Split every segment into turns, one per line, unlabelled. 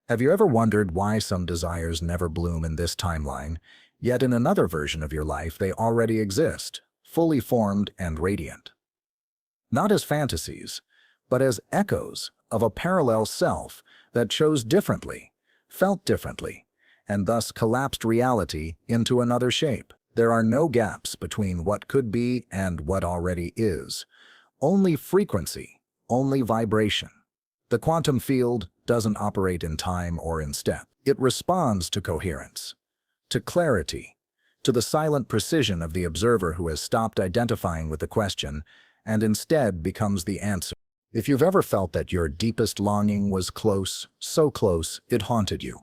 Have you ever wondered why some desires never bloom in this timeline, yet in another version of your life they already exist, fully formed and radiant? Not as fantasies, but as echoes of a parallel self that chose differently, felt differently, and thus collapsed reality into another shape. There are no gaps between what could be and what already is. Only frequency, only vibration. The quantum field doesn't operate in time or in step. It responds to coherence, to clarity, to the silent precision of the observer who has stopped identifying with the question and instead becomes the answer. If you've ever felt that your deepest longing was close, so close it haunted you,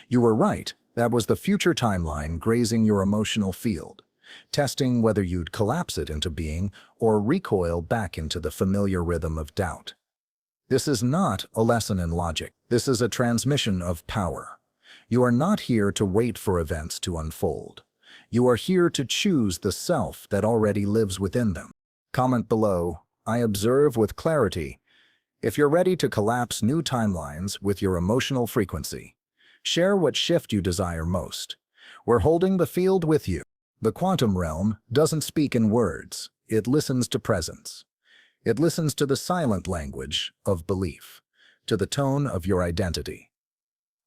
you were right. That was the future timeline grazing your emotional field, testing whether you'd collapse it into being or recoil back into the familiar rhythm of doubt. This is not a lesson in logic. This is a transmission of power. You are not here to wait for events to unfold. You are here to choose the self that already lives within them. Comment below, I observe with clarity. If you're ready to collapse new timelines with your emotional frequency, share what shift you desire most. We're holding the field with you. The quantum realm doesn't speak in words. It listens to presence. It listens to the silent language of belief, to the tone of your identity.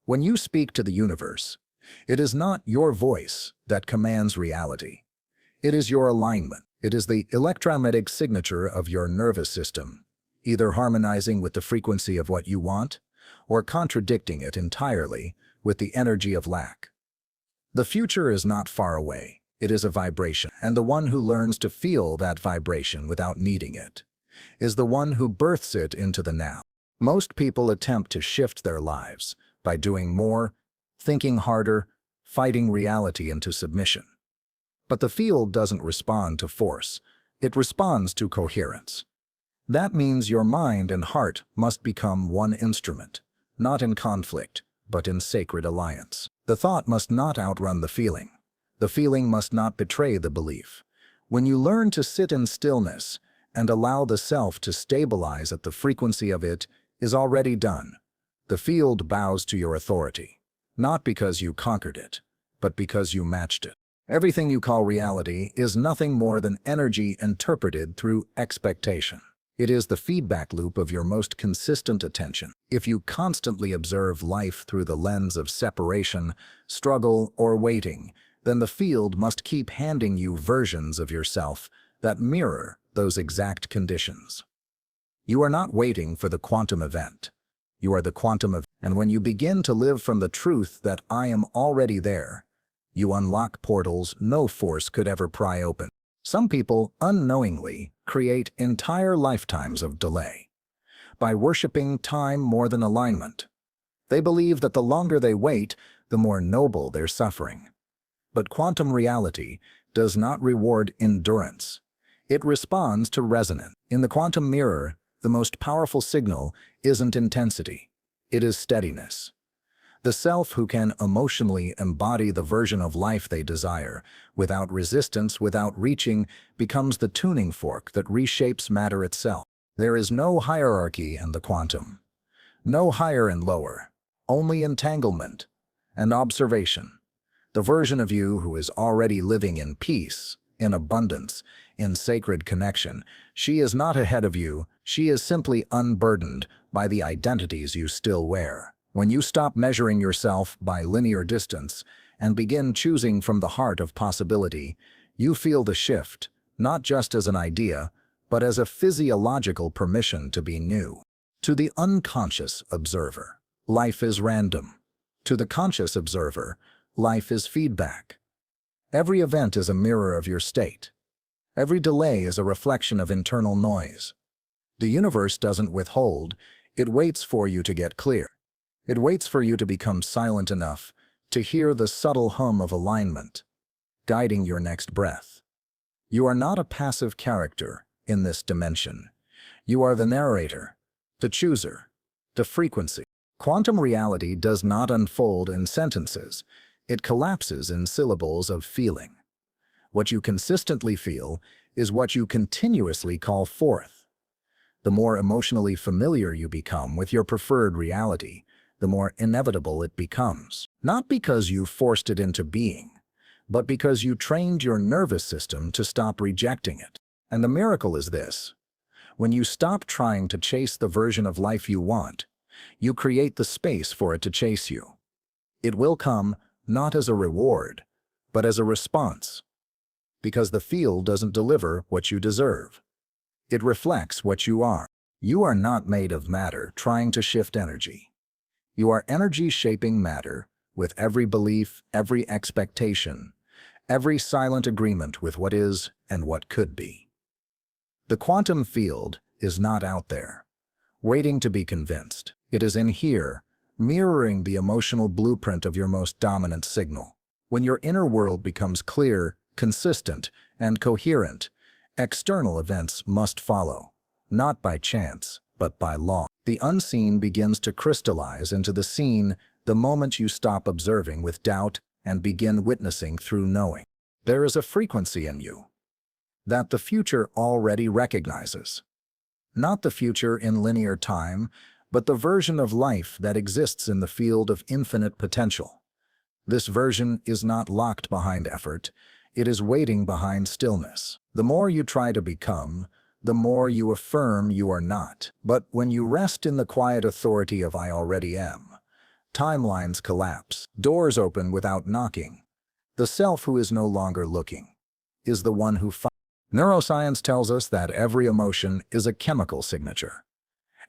When you speak to the universe, it is not your voice that commands reality. It is your alignment. It is the electromagnetic signature of your nervous system, either harmonizing with the frequency of what you want or contradicting it entirely with the energy of lack. The future is not far away. It is a vibration, and the one who learns to feel that vibration without needing it is the one who births it into the now. Most people attempt to shift their lives by doing more, thinking harder, fighting reality into submission. But the field doesn't respond to force. It responds to coherence. That means your mind and heart must become one instrument, not in conflict, but in sacred alliance. The thought must not outrun the feeling. The feeling must not betray the belief. When you learn to sit in stillness and allow the self to stabilize at the frequency of it is already done, the field bows to your authority, not because you conquered it, but because you matched it. Everything you call reality is nothing more than energy interpreted through expectation. It is the feedback loop of your most consistent attention. If you constantly observe life through the lens of separation, struggle, or waiting, then the field must keep handing you versions of yourself that mirror those exact conditions. You are not waiting for the quantum event. You are the quantum event. And when you begin to live from the truth that I am already there, you unlock portals no force could ever pry open. Some people unknowingly create entire lifetimes of delay by worshiping time more than alignment. They believe that the longer they wait, the more noble their suffering. But quantum reality does not reward endurance. It responds to resonance. In the quantum mirror, the most powerful signal isn't intensity. It is steadiness. The self who can emotionally embody the version of life they desire, without resistance, without reaching, becomes the tuning fork that reshapes matter itself. There is no hierarchy in the quantum. No higher and lower. Only entanglement and observation. The version of you who is already living in peace, in abundance, in sacred connection, she is not ahead of you, she is simply unburdened by the identities you still wear. When you stop measuring yourself by linear distance and begin choosing from the heart of possibility, you feel the shift, not just as an idea, but as a physiological permission to be new. To the unconscious observer, life is random. To the conscious observer, life is feedback. Every event is a mirror of your state. Every delay is a reflection of internal noise. The universe doesn't withhold, it waits for you to get clear. It waits for you to become silent enough to hear the subtle hum of alignment, guiding your next breath. You are not a passive character in this dimension. You are the narrator, the chooser, the frequency. Quantum reality does not unfold in sentences. It collapses in syllables of feeling. What you consistently feel is what you continuously call forth. The more emotionally familiar you become with your preferred reality, the more inevitable it becomes. Not because you forced it into being, but because you trained your nervous system to stop rejecting it. And the miracle is this: when you stop trying to chase the version of life you want, you create the space for it to chase you. It will come not as a reward, but as a response. Because the field doesn't deliver what you deserve. It reflects what you are. You are not made of matter trying to shift energy. You are energy shaping matter with every belief, every expectation, every silent agreement with what is and what could be. The quantum field is not out there, waiting to be convinced. It is in here, mirroring the emotional blueprint of your most dominant signal. When your inner world becomes clear, consistent, and coherent, external events must follow, not by chance, but by law. The unseen begins to crystallize into the seen the moment you stop observing with doubt and begin witnessing through knowing. There is a frequency in you that the future already recognizes. Not the future in linear time, but the version of life that exists in the field of infinite potential. This version is not locked behind effort, it is waiting behind stillness. The more you try to become, the more you affirm you are not. But when you rest in the quiet authority of I already am, timelines collapse, doors open without knocking. The self who is no longer looking is the one who finds. Neuroscience tells us that every emotion is a chemical signature.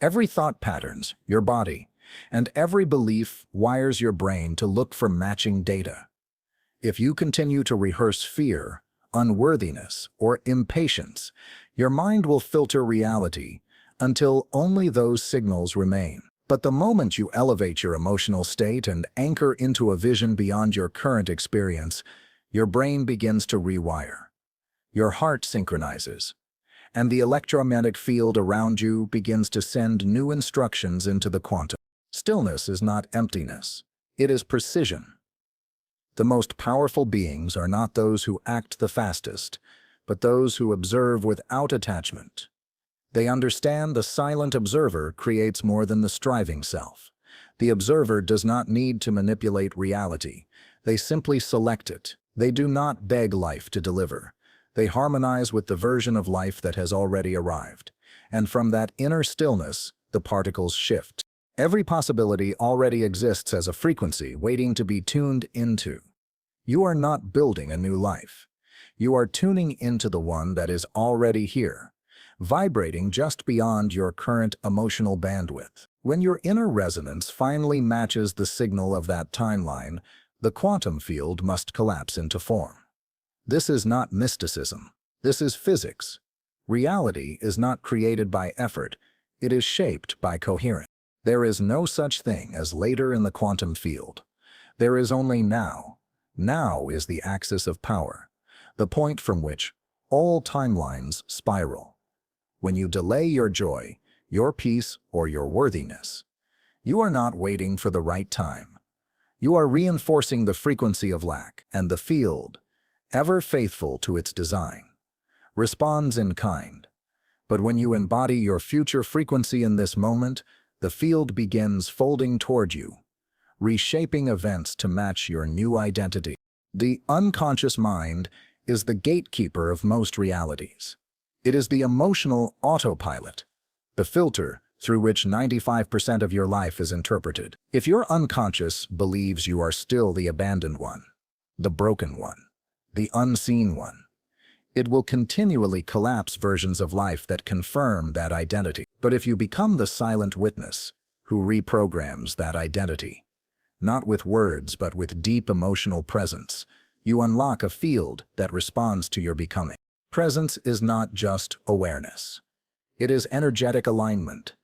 Every thought patterns your body, and every belief wires your brain to look for matching data. If you continue to rehearse fear, unworthiness, or impatience, your mind will filter reality until only those signals remain. But the moment you elevate your emotional state and anchor into a vision beyond your current experience, your brain begins to rewire. Your heart synchronizes, and the electromagnetic field around you begins to send new instructions into the quantum. Stillness is not emptiness, it is precision. The most powerful beings are not those who act the fastest, but those who observe without attachment. They understand the silent observer creates more than the striving self. The observer does not need to manipulate reality. They simply select it. They do not beg life to deliver. They harmonize with the version of life that has already arrived. And from that inner stillness, the particles shift. Every possibility already exists as a frequency waiting to be tuned into. You are not building a new life. You are tuning into the one that is already here, vibrating just beyond your current emotional bandwidth. When your inner resonance finally matches the signal of that timeline, the quantum field must collapse into form. This is not mysticism. This is physics. Reality is not created by effort. It is shaped by coherence. There is no such thing as later in the quantum field. There is only now. Now is the axis of power, the point from which all timelines spiral. When you delay your joy, your peace, or your worthiness, you are not waiting for the right time. You are reinforcing the frequency of lack, and the field, ever faithful to its design, responds in kind. But when you embody your future frequency in this moment, the field begins folding toward you, reshaping events to match your new identity. The unconscious mind is the gatekeeper of most realities. It is the emotional autopilot, the filter through which 95% of your life is interpreted. If your unconscious believes you are still the abandoned one, the broken one, the unseen one, it will continually collapse versions of life that confirm that identity. But if you become the silent witness who reprograms that identity, not with words but with deep emotional presence, you unlock a field that responds to your becoming. Presence is not just awareness. It is energetic alignment.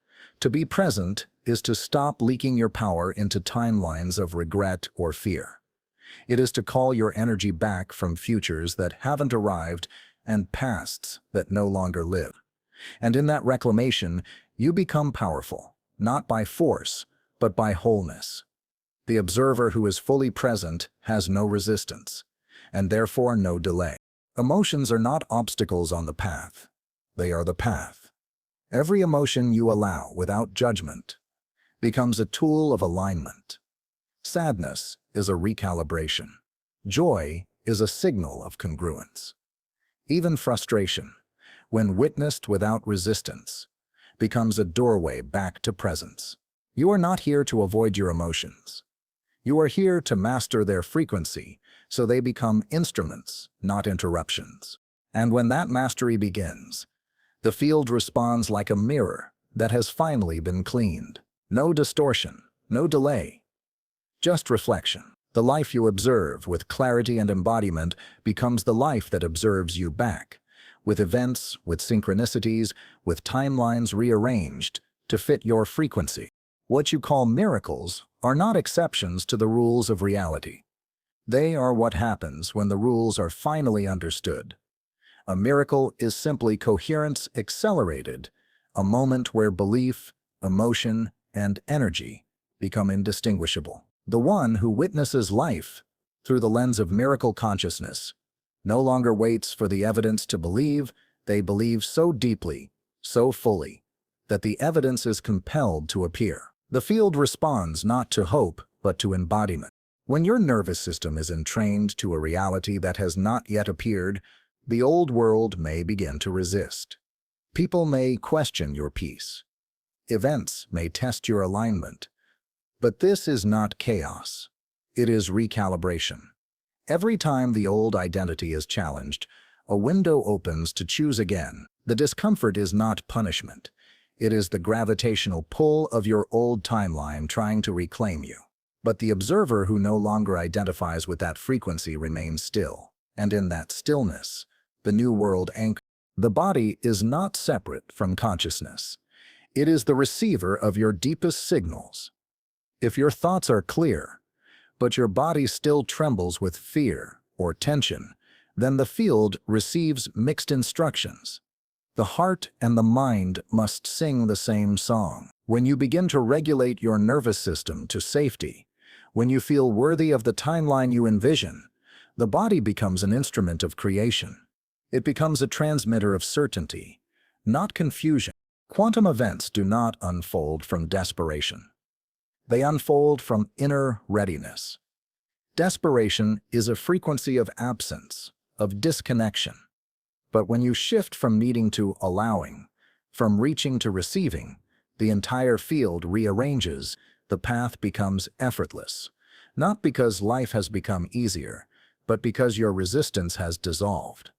To be present is to stop leaking your power into timelines of regret or fear. It is to call your energy back from futures that haven't arrived and pasts that no longer live. And in that reclamation, you become powerful, not by force, but by wholeness. The observer who is fully present has no resistance, and therefore no delay. Emotions are not obstacles on the path. They are the path. Every emotion you allow without judgment, becomes a tool of alignment. Sadness is a recalibration. Joy is a signal of congruence. Even frustration, when witnessed without resistance, becomes a doorway back to presence. You are not here to avoid your emotions. You are here to master their frequency so they become instruments, not interruptions. And when that mastery begins, the field responds like a mirror that has finally been cleaned. No distortion, no delay, just reflection. The life you observe with clarity and embodiment becomes the life that observes you back, with events, with synchronicities, with timelines rearranged to fit your frequency. What you call miracles are not exceptions to the rules of reality. They are what happens when the rules are finally understood. A miracle is simply coherence accelerated, a moment where belief, emotion, and energy become indistinguishable. The one who witnesses life through the lens of miracle consciousness no longer waits for the evidence to believe. They believe so deeply, so fully, that the evidence is compelled to appear. The field responds not to hope, but to embodiment. When your nervous system is entrained to a reality that has not yet appeared, the old world may begin to resist. People may question your peace. Events may test your alignment. But this is not chaos. It is recalibration. Every time the old identity is challenged, a window opens to choose again. The discomfort is not punishment. It is the gravitational pull of your old timeline trying to reclaim you. But the observer who no longer identifies with that frequency remains still. And in that stillness, the new world anchors. The body is not separate from consciousness. It is the receiver of your deepest signals. If your thoughts are clear, but your body still trembles with fear or tension, then the field receives mixed instructions. The heart and the mind must sing the same song. When you begin to regulate your nervous system to safety, when you feel worthy of the timeline you envision, the body becomes an instrument of creation. It becomes a transmitter of certainty, not confusion. Quantum events do not unfold from desperation. They unfold from inner readiness. Desperation is a frequency of absence, of disconnection. But when you shift from needing to allowing, from reaching to receiving, the entire field rearranges. The path becomes effortless, not because life has become easier, but because your resistance has dissolved.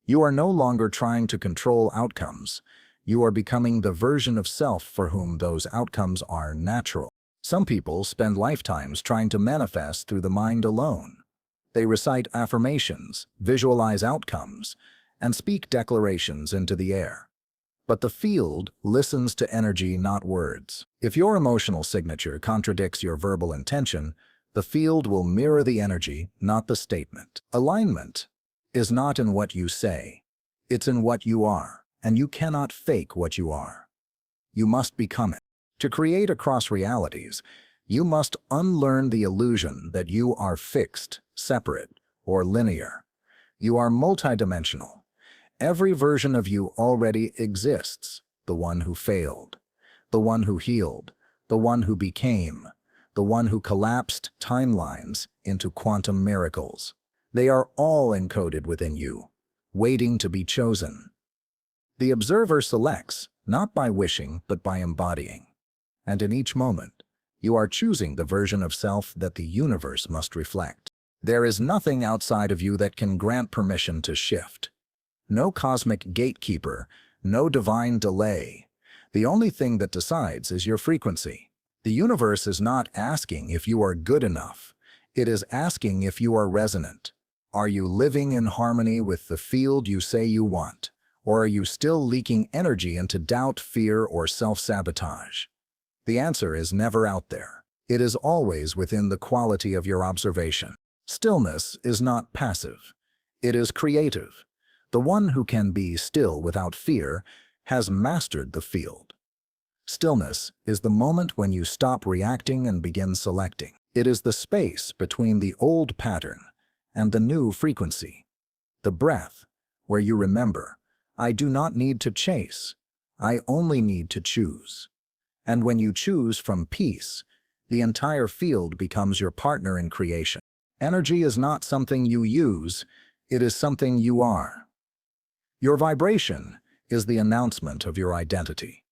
You are no longer trying to control outcomes. You are becoming the version of self for whom those outcomes are natural. Some people spend lifetimes trying to manifest through the mind alone. They recite affirmations, visualize outcomes, and speak declarations into the air. But the field listens to energy, not words. If your emotional signature contradicts your verbal intention, the field will mirror the energy, not the statement. Alignment is not in what you say. It's in what you are, and you cannot fake what you are. You must become it. To create across realities, you must unlearn the illusion that you are fixed, separate, or linear. You are multidimensional. Every version of you already exists. The one who failed, the one who healed, the one who became, the one who collapsed timelines into quantum miracles. They are all encoded within you, waiting to be chosen. The observer selects, not by wishing, but by embodying. And in each moment, you are choosing the version of self that the universe must reflect. There is nothing outside of you that can grant permission to shift. No cosmic gatekeeper, no divine delay. The only thing that decides is your frequency. The universe is not asking if you are good enough. It is asking if you are resonant. Are you living in harmony with the field you say you want? Or are you still leaking energy into doubt, fear, or self-sabotage? The answer is never out there. It is always within the quality of your observation. Stillness is not passive. It is creative. The one who can be still without fear has mastered the field. Stillness is the moment when you stop reacting and begin selecting. It is the space between the old pattern and the new frequency. The breath, where you remember, I do not need to chase. I only need to choose. And when you choose from peace, the entire field becomes your partner in creation. Energy is not something you use, it is something you are. Your vibration is the announcement of your identity.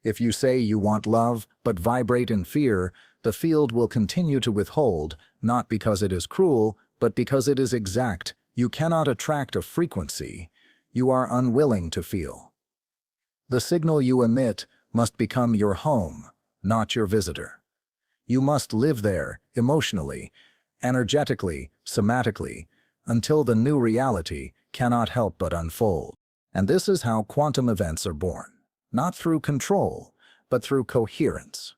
If you say you want love but vibrate in fear, the field will continue to withhold, not because it is cruel, but because it is exact. You cannot attract a frequency you are unwilling to feel. The signal you emit must become your home, not your visitor. You must live there, emotionally, energetically, somatically, until the new reality cannot help but unfold. And this is how quantum events are born, not through control, but through coherence.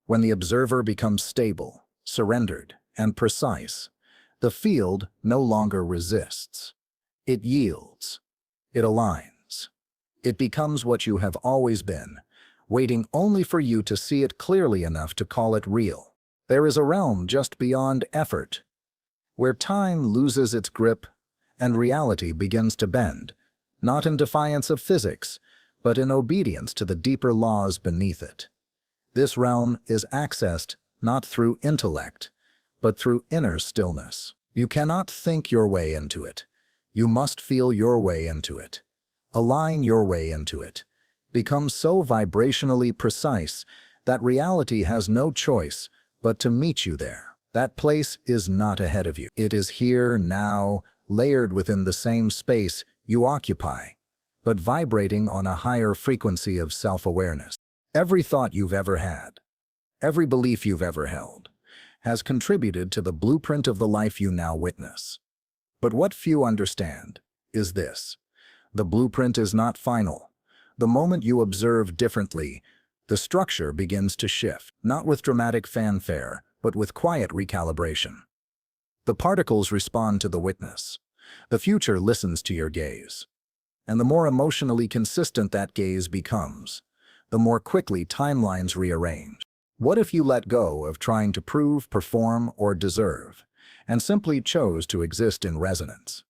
When the observer becomes stable, surrendered, and precise, the field no longer resists. It yields. It aligns. It becomes what you have always been, waiting only for you to see it clearly enough to call it real. There is a realm just beyond effort, where time loses its grip and reality begins to bend, not in defiance of physics, but in obedience to the deeper laws beneath it. This realm is accessed not through intellect, but through inner stillness. You cannot think your way into it. You must feel your way into it. Align your way into it. Become so vibrationally precise that reality has no choice but to meet you there. That place is not ahead of you. It is here, now, layered within the same space you occupy, but vibrating on a higher frequency of self-awareness. Every thought you've ever had, every belief you've ever held, has contributed to the blueprint of the life you now witness. But what few understand is this: the blueprint is not final. The moment you observe differently, the structure begins to shift, not with dramatic fanfare, but with quiet recalibration. The particles respond to the witness. The future listens to your gaze. And the more emotionally consistent that gaze becomes, the more quickly timelines rearrange. What if you let go of trying to prove, perform, or deserve, and simply chose to exist in resonance?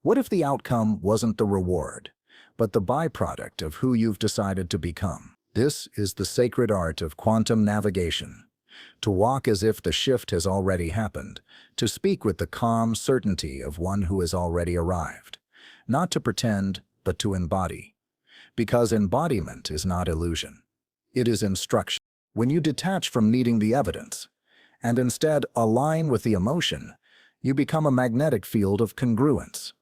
What if the outcome wasn't the reward, but the byproduct of who you've decided to become? This is the sacred art of quantum navigation. To walk as if the shift has already happened, to speak with the calm certainty of one who has already arrived. Not to pretend, but to embody. Because embodiment is not illusion. It is instruction. When you detach from needing the evidence, and instead align with the emotion, you become a magnetic field of congruence.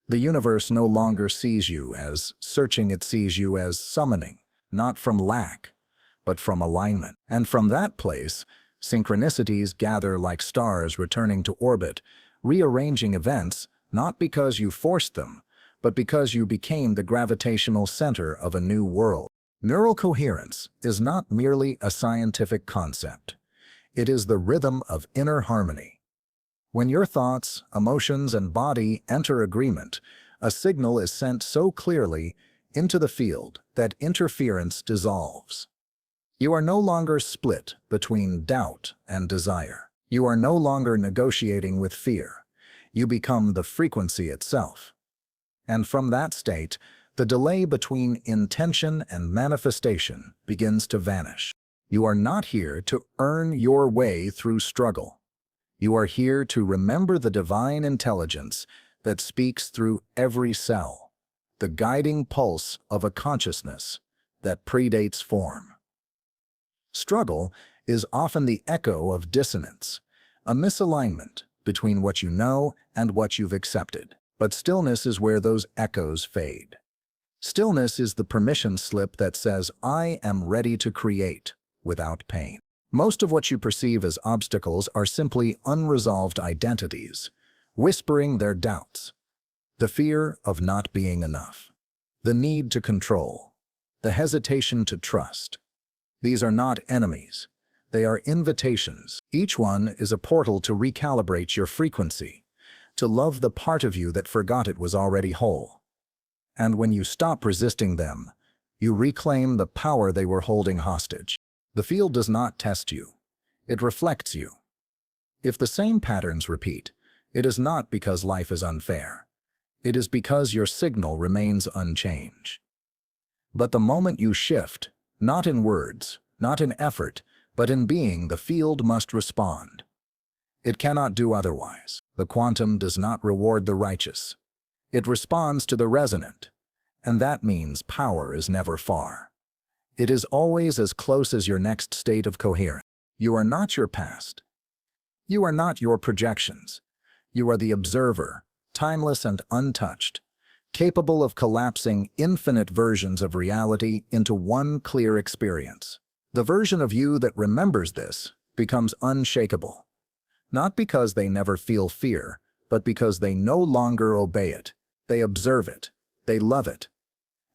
The universe no longer sees you as searching, it sees you as summoning, not from lack, but from alignment. And from that place, synchronicities gather like stars returning to orbit, rearranging events not because you forced them, but because you became the gravitational center of a new world. Neural coherence is not merely a scientific concept. It is the rhythm of inner harmony. When your thoughts, emotions, and body enter agreement, a signal is sent so clearly into the field that interference dissolves. You are no longer split between doubt and desire. You are no longer negotiating with fear. You become the frequency itself. And from that state, the delay between intention and manifestation begins to vanish. You are not here to earn your way through struggle. You are here to remember the divine intelligence that speaks through every cell, the guiding pulse of a consciousness that predates form. Struggle is often the echo of dissonance, a misalignment between what you know and what you've accepted. But stillness is where those echoes fade. Stillness is the permission slip that says, I am ready to create without pain. Most of what you perceive as obstacles are simply unresolved identities, whispering their doubts. The fear of not being enough, the need to control, the hesitation to trust. These are not enemies. They are invitations. Each one is a portal to recalibrate your frequency, to love the part of you that forgot it was already whole. And when you stop resisting them, you reclaim the power they were holding hostage. The field does not test you. It reflects you. If the same patterns repeat, it is not because life is unfair. It is because your signal remains unchanged. But the moment you shift, Not in words, not in effort, but in being, the field must respond. It cannot do otherwise. The quantum does not reward the righteous. It responds to the resonant, and that means power is never far. It is always as close as your next state of coherence. You are not your past. You are not your projections. You are the observer, timeless and untouched, capable of collapsing infinite versions of reality into one clear experience. The version of you that remembers this becomes unshakable, not because they never feel fear, but because they no longer obey it. They observe it, they love it,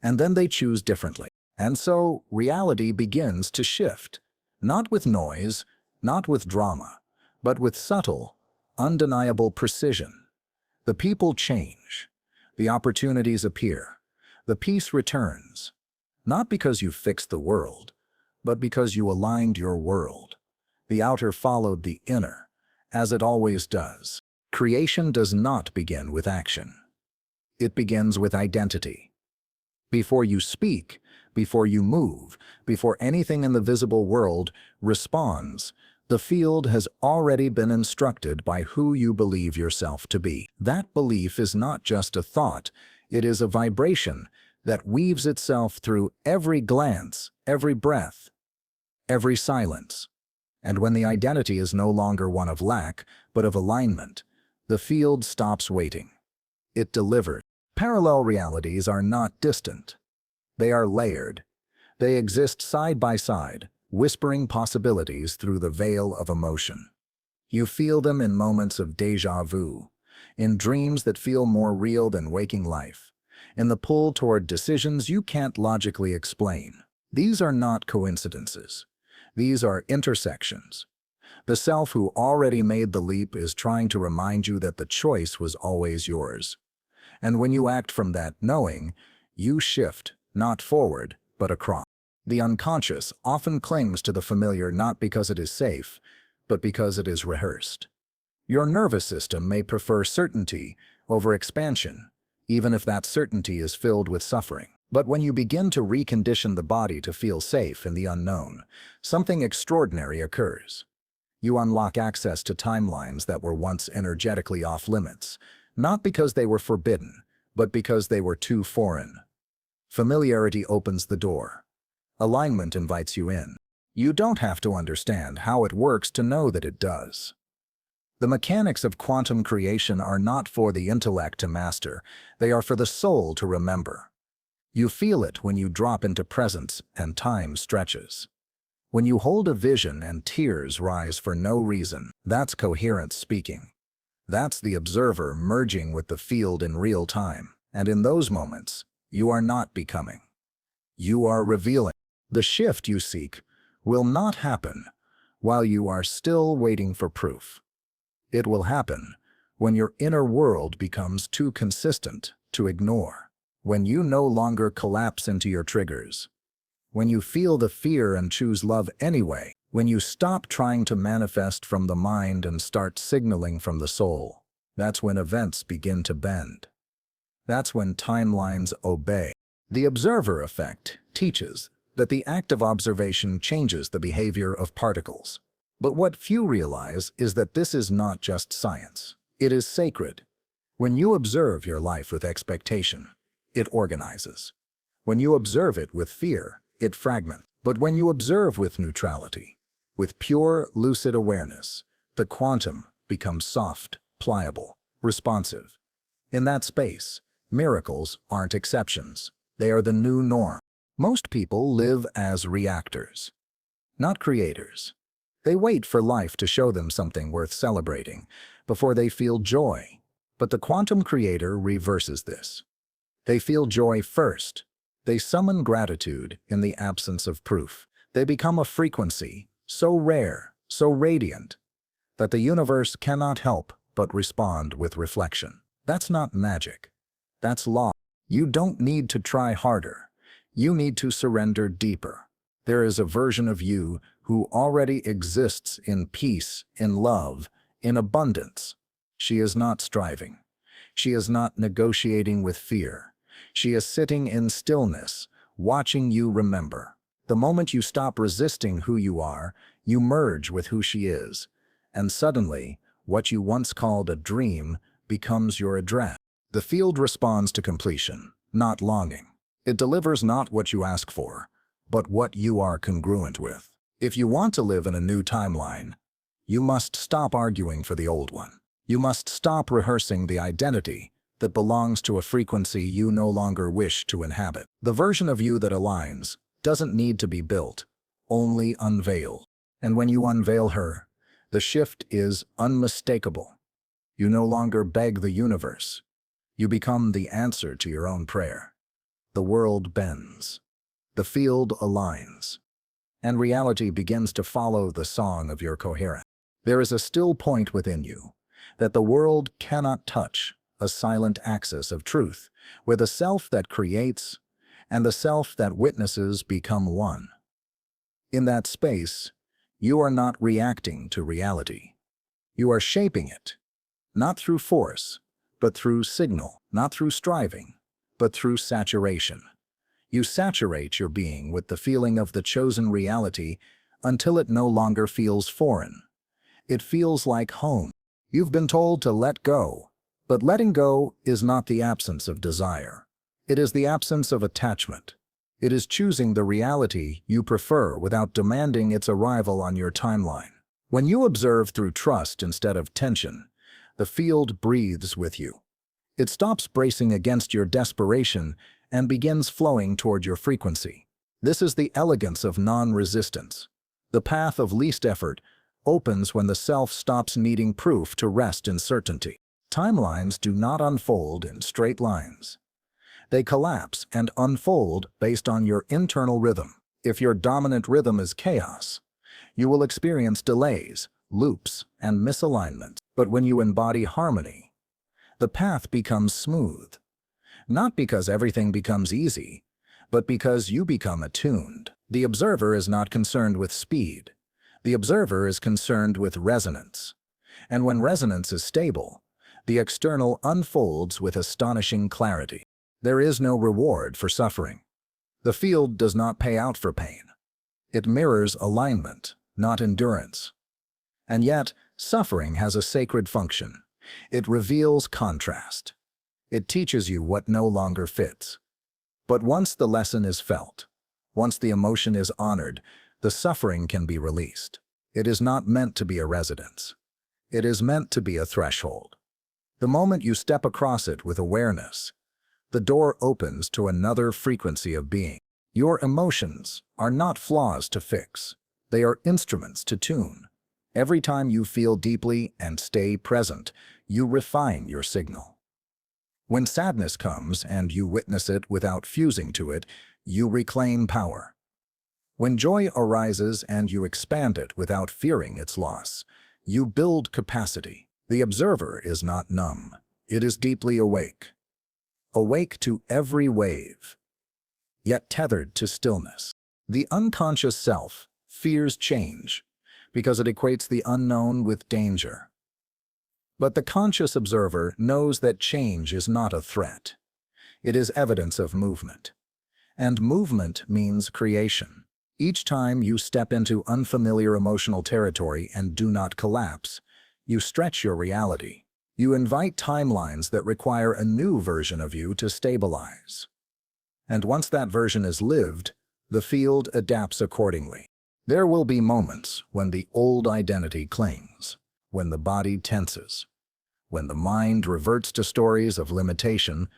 and then they choose differently. And so reality begins to shift, not with noise, not with drama, but with subtle, undeniable precision. The people change. The opportunities appear. The peace returns. Not because you fixed the world, but because you aligned your world. The outer followed the inner, as it always does. Creation does not begin with action. It begins with identity. Before you speak, before you move, before anything in the visible world responds, the field has already been instructed by who you believe yourself to be. That belief is not just a thought, it is a vibration that weaves itself through every glance, every breath, every silence. And when the identity is no longer one of lack, but of alignment, the field stops waiting. It delivers. Parallel realities are not distant. They are layered. They exist side by side, whispering possibilities through the veil of emotion. You feel them in moments of déjà vu, in dreams that feel more real than waking life, in the pull toward decisions you can't logically explain. These are not coincidences. These are intersections. The self who already made the leap is trying to remind you that the choice was always yours. And when you act from that knowing, you shift, not forward, but across. The unconscious often clings to the familiar not because it is safe, but because it is rehearsed. Your nervous system may prefer certainty over expansion, even if that certainty is filled with suffering. But when you begin to recondition the body to feel safe in the unknown, something extraordinary occurs. You unlock access to timelines that were once energetically off-limits, not because they were forbidden, but because they were too foreign. Familiarity opens the door. Alignment invites you in. You don't have to understand how it works to know that it does. The mechanics of quantum creation are not for the intellect to master, they are for the soul to remember. You feel it when you drop into presence and time stretches. When you hold a vision and tears rise for no reason, that's coherence speaking. That's the observer merging with the field in real time. And in those moments, you are not becoming. You are revealing. The shift you seek will not happen while you are still waiting for proof. It will happen when your inner world becomes too consistent to ignore, when you no longer collapse into your triggers, when you feel the fear and choose love anyway, when you stop trying to manifest from the mind and start signaling from the soul. That's when events begin to bend. That's when timelines obey. The observer effect teaches that the act of observation changes the behavior of particles. But what few realize is that this is not just science. It is sacred. When you observe your life with expectation, it organizes. When you observe it with fear, it fragments. But when you observe with neutrality, with pure, lucid awareness, the quantum becomes soft, pliable, responsive. In that space, miracles aren't exceptions. They are the new norm. Most people live as reactors, not creators. They wait for life to show them something worth celebrating before they feel joy. But the quantum creator reverses this. They feel joy first. They summon gratitude in the absence of proof. They become a frequency so rare, so radiant, that the universe cannot help but respond with reflection. That's not magic. That's law. You don't need to try harder. You need to surrender deeper. There is a version of you who already exists in peace, in love, in abundance. She is not striving. She is not negotiating with fear. She is sitting in stillness, watching you remember. The moment you stop resisting who you are, you merge with who she is. And suddenly, what you once called a dream becomes your address. The field responds to completion, not longing. It delivers not what you ask for, but what you are congruent with. If you want to live in a new timeline, you must stop arguing for the old one. You must stop rehearsing the identity that belongs to a frequency you no longer wish to inhabit. The version of you that aligns doesn't need to be built, only unveiled. And when you unveil her, the shift is unmistakable. You no longer beg the universe. You become the answer to your own prayer. The world bends. The field aligns. And reality begins to follow the song of your coherence. There is a still point within you that the world cannot touch, a silent axis of truth, where the self that creates and the self that witnesses become one. In that space, you are not reacting to reality. You are shaping it, not through force, but through signal, not through striving, but through saturation. You saturate your being with the feeling of the chosen reality until it no longer feels foreign. It feels like home. You've been told to let go, but letting go is not the absence of desire. It is the absence of attachment. It is choosing the reality you prefer without demanding its arrival on your timeline. When you observe through trust instead of tension, the field breathes with you. It stops bracing against your desperation and begins flowing toward your frequency. This is the elegance of non-resistance. The path of least effort opens when the self stops needing proof to rest in certainty. Timelines do not unfold in straight lines. They collapse and unfold based on your internal rhythm. If your dominant rhythm is chaos, you will experience delays, loops, and misalignments. But when you embody harmony, the path becomes smooth. Not because everything becomes easy, but because you become attuned. The observer is not concerned with speed. The observer is concerned with resonance. And when resonance is stable, the external unfolds with astonishing clarity. There is no reward for suffering. The field does not pay out for pain. It mirrors alignment, not endurance. And yet, suffering has a sacred function. It reveals contrast. It teaches you what no longer fits. But once the lesson is felt, once the emotion is honored, the suffering can be released. It is not meant to be a residence. It is meant to be a threshold. The moment you step across it with awareness, the door opens to another frequency of being. Your emotions are not flaws to fix. They are instruments to tune. Every time you feel deeply and stay present, you refine your signal. When sadness comes and you witness it without fusing to it, you reclaim power. When joy arises and you expand it without fearing its loss, you build capacity. The observer is not numb. It is deeply awake. Awake to every wave, yet tethered to stillness. The unconscious self fears change because it equates the unknown with danger. But the conscious observer knows that change is not a threat. It is evidence of movement. And movement means creation. Each time you step into unfamiliar emotional territory and do not collapse, you stretch your reality. You invite timelines that require a new version of you to stabilize. And once that version is lived, the field adapts accordingly. There will be moments when the old identity clings, when the body tenses, when the mind reverts to stories of limitation.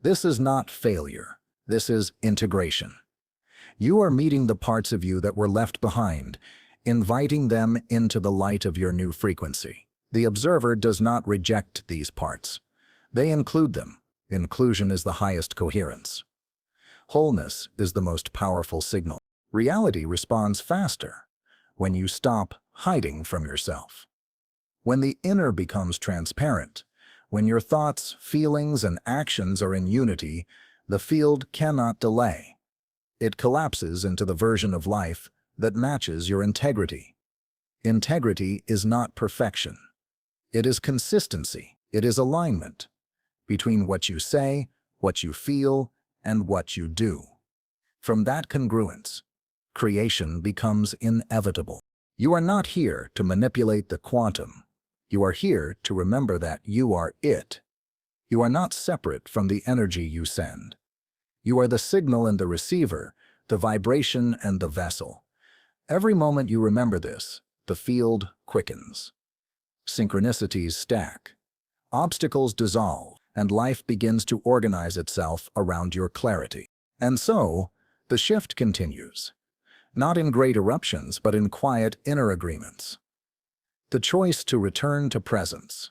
This is not failure. This is integration. You are meeting the parts of you that were left behind, inviting them into the light of your new frequency. The observer does not reject these parts. They include them. Inclusion is the highest coherence. Wholeness is the most powerful signal. Reality responds faster when you stop hiding from yourself. When the inner becomes transparent, when your thoughts, feelings, and actions are in unity, the field cannot delay. It collapses into the version of life that matches your integrity. Integrity is not perfection. It is consistency. It is alignment between what you say, what you feel, and what you do. From that congruence, creation becomes inevitable. You are not here to manipulate the quantum. You are here to remember that you are it. You are not separate from the energy you send. You are the signal and the receiver, the vibration and the vessel. Every moment you remember this, the field quickens. Synchronicities stack. Obstacles dissolve, and life begins to organize itself around your clarity. And so, the shift continues. Not in great eruptions, but in quiet inner agreements. The choice to return to presence.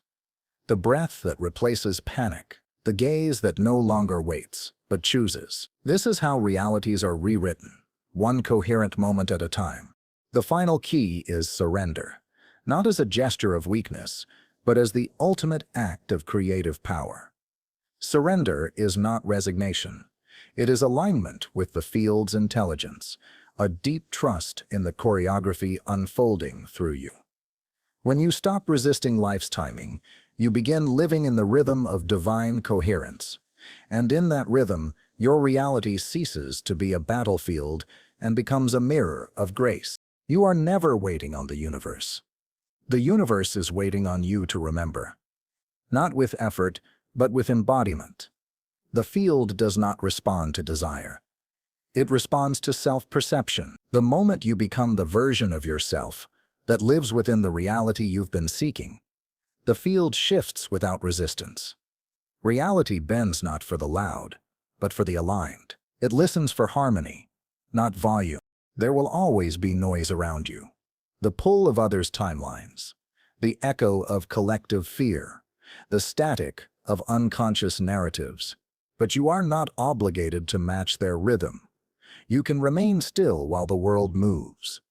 The breath that replaces panic. The gaze that no longer waits, but chooses. This is how realities are rewritten, one coherent moment at a time. The final key is surrender, not as a gesture of weakness, but as the ultimate act of creative power. Surrender is not resignation. It is alignment with the field's intelligence, a deep trust in the choreography unfolding through you. When you stop resisting life's timing, you begin living in the rhythm of divine coherence. And in that rhythm, your reality ceases to be a battlefield and becomes a mirror of grace. You are never waiting on the universe. The universe is waiting on you to remember. Not with effort, but with embodiment. The field does not respond to desire. It responds to self-perception. The moment you become the version of yourself that lives within the reality you've been seeking, the field shifts without resistance. Reality bends not for the loud, but for the aligned. It listens for harmony, not volume. There will always be noise around you. The pull of others' timelines, the echo of collective fear, the static of unconscious narratives. But you are not obligated to match their rhythm. You can remain still while the world moves.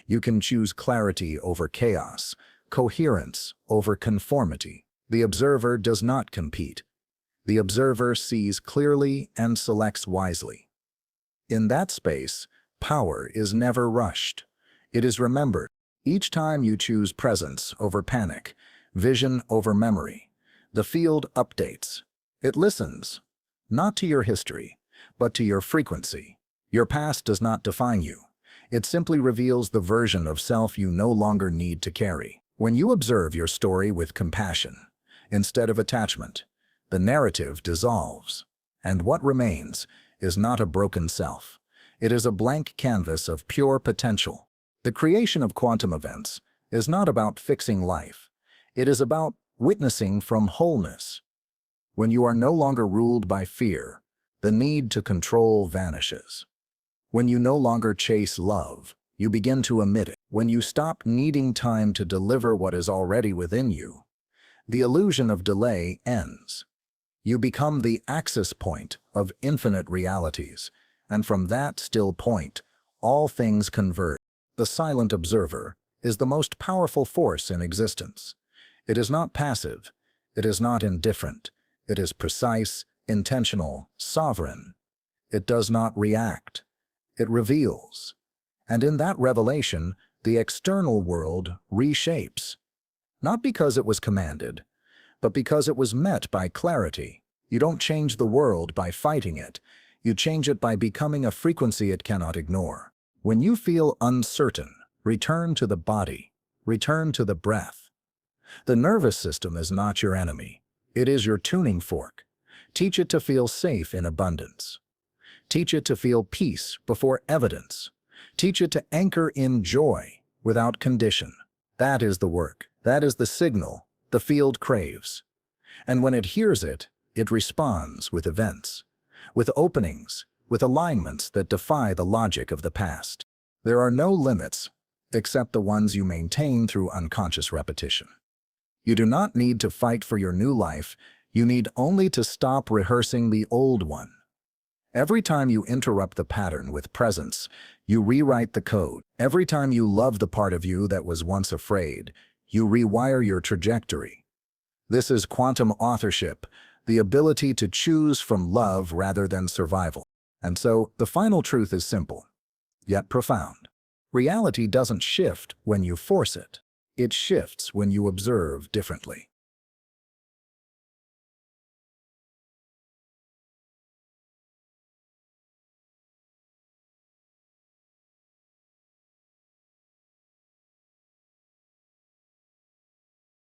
You can choose clarity over chaos, coherence over conformity. The observer does not compete. The observer sees clearly and selects wisely. In that space, power is never rushed. It is remembered. Each time you choose presence over panic, vision over memory, the field updates. It listens, not to your history, but to your frequency. Your past does not define you. It simply reveals the version of self you no longer need to carry. When you observe your story with compassion, instead of attachment, the narrative dissolves. And what remains is not a broken self. It is a blank canvas of pure potential. The creation of quantum events is not about fixing life. It is about witnessing from wholeness. When you are no longer ruled by fear, the need to control vanishes. When you no longer chase love, you begin to emit it. When you stop needing time to deliver what is already within you, the illusion of delay ends. You become the access point of infinite realities, and from that still point, all things converge. The silent observer is the most powerful force in existence. It is not passive. It is not indifferent. It is precise, intentional, sovereign. It does not react. It reveals. And in that revelation, the external world reshapes. Not because it was commanded, but because it was met by clarity. You don't change the world by fighting it. You change it by becoming a frequency it cannot ignore. When you feel uncertain, return to the body, return to the breath. The nervous system is not your enemy. It is your tuning fork. Teach it to feel safe in abundance. Teach it to feel peace before evidence. Teach it to anchor in joy without condition. That is the work. That is the signal the field craves. And when it hears it, it responds with events, with openings, with alignments that defy the logic of the past. There are no limits except the ones you maintain through unconscious repetition. You do not need to fight for your new life. You need only to stop rehearsing the old one. Every time you interrupt the pattern with presence, you rewrite the code. Every time you love the part of you that was once afraid, you rewire your trajectory. This is quantum authorship, the ability to choose from love rather than survival. And so, the final truth is simple, yet profound. Reality doesn't shift when you force it. It shifts when you observe differently.